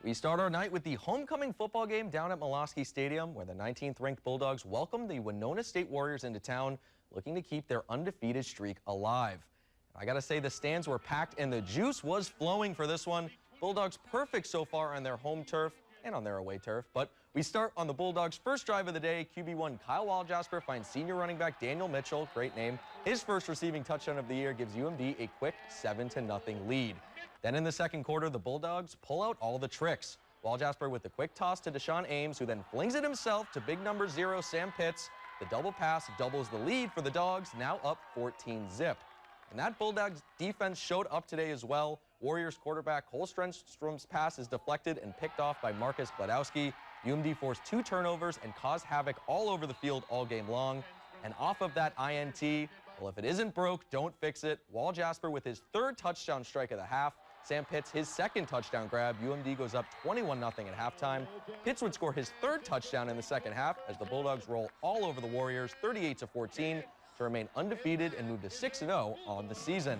We start our night with the homecoming football game down at Molosky Stadium, where the 19th-ranked Bulldogs welcome the Winona State Warriors into town, looking to keep their undefeated streak alive. I gotta say, the stands were packed and the juice was flowing for this one. Bulldogs perfect so far on their home turf and on their away turf. But we start on the Bulldogs' first drive of the day. QB1 Kyle Waljasper finds senior running back Daniel Mitchell, great name. His first receiving touchdown of the year gives UMD a quick 7-0 lead. Then in the second quarter, the Bulldogs pull out all the tricks. Waljasper with the quick toss to Deshaun Ames, who then flings it himself to big number 0, Sam Pitts. The double pass doubles the lead for the Dogs, now up 14-0. And that Bulldogs defense showed up today as well. Warriors quarterback Cole Stenstrom's pass is deflected and picked off by Marcus Gladowski. UMD forced 2 turnovers and caused havoc all over the field all game long. And off of that INT, well, if it isn't broke, don't fix it. Waljasper with his 3rd touchdown strike of the half. Sam Pitts, his 2nd touchdown grab. UMD goes up 21-0 at halftime. Pitts would score his 3rd touchdown in the second half as the Bulldogs roll all over the Warriors, 38-14, to remain undefeated and move to 6-0 on the season.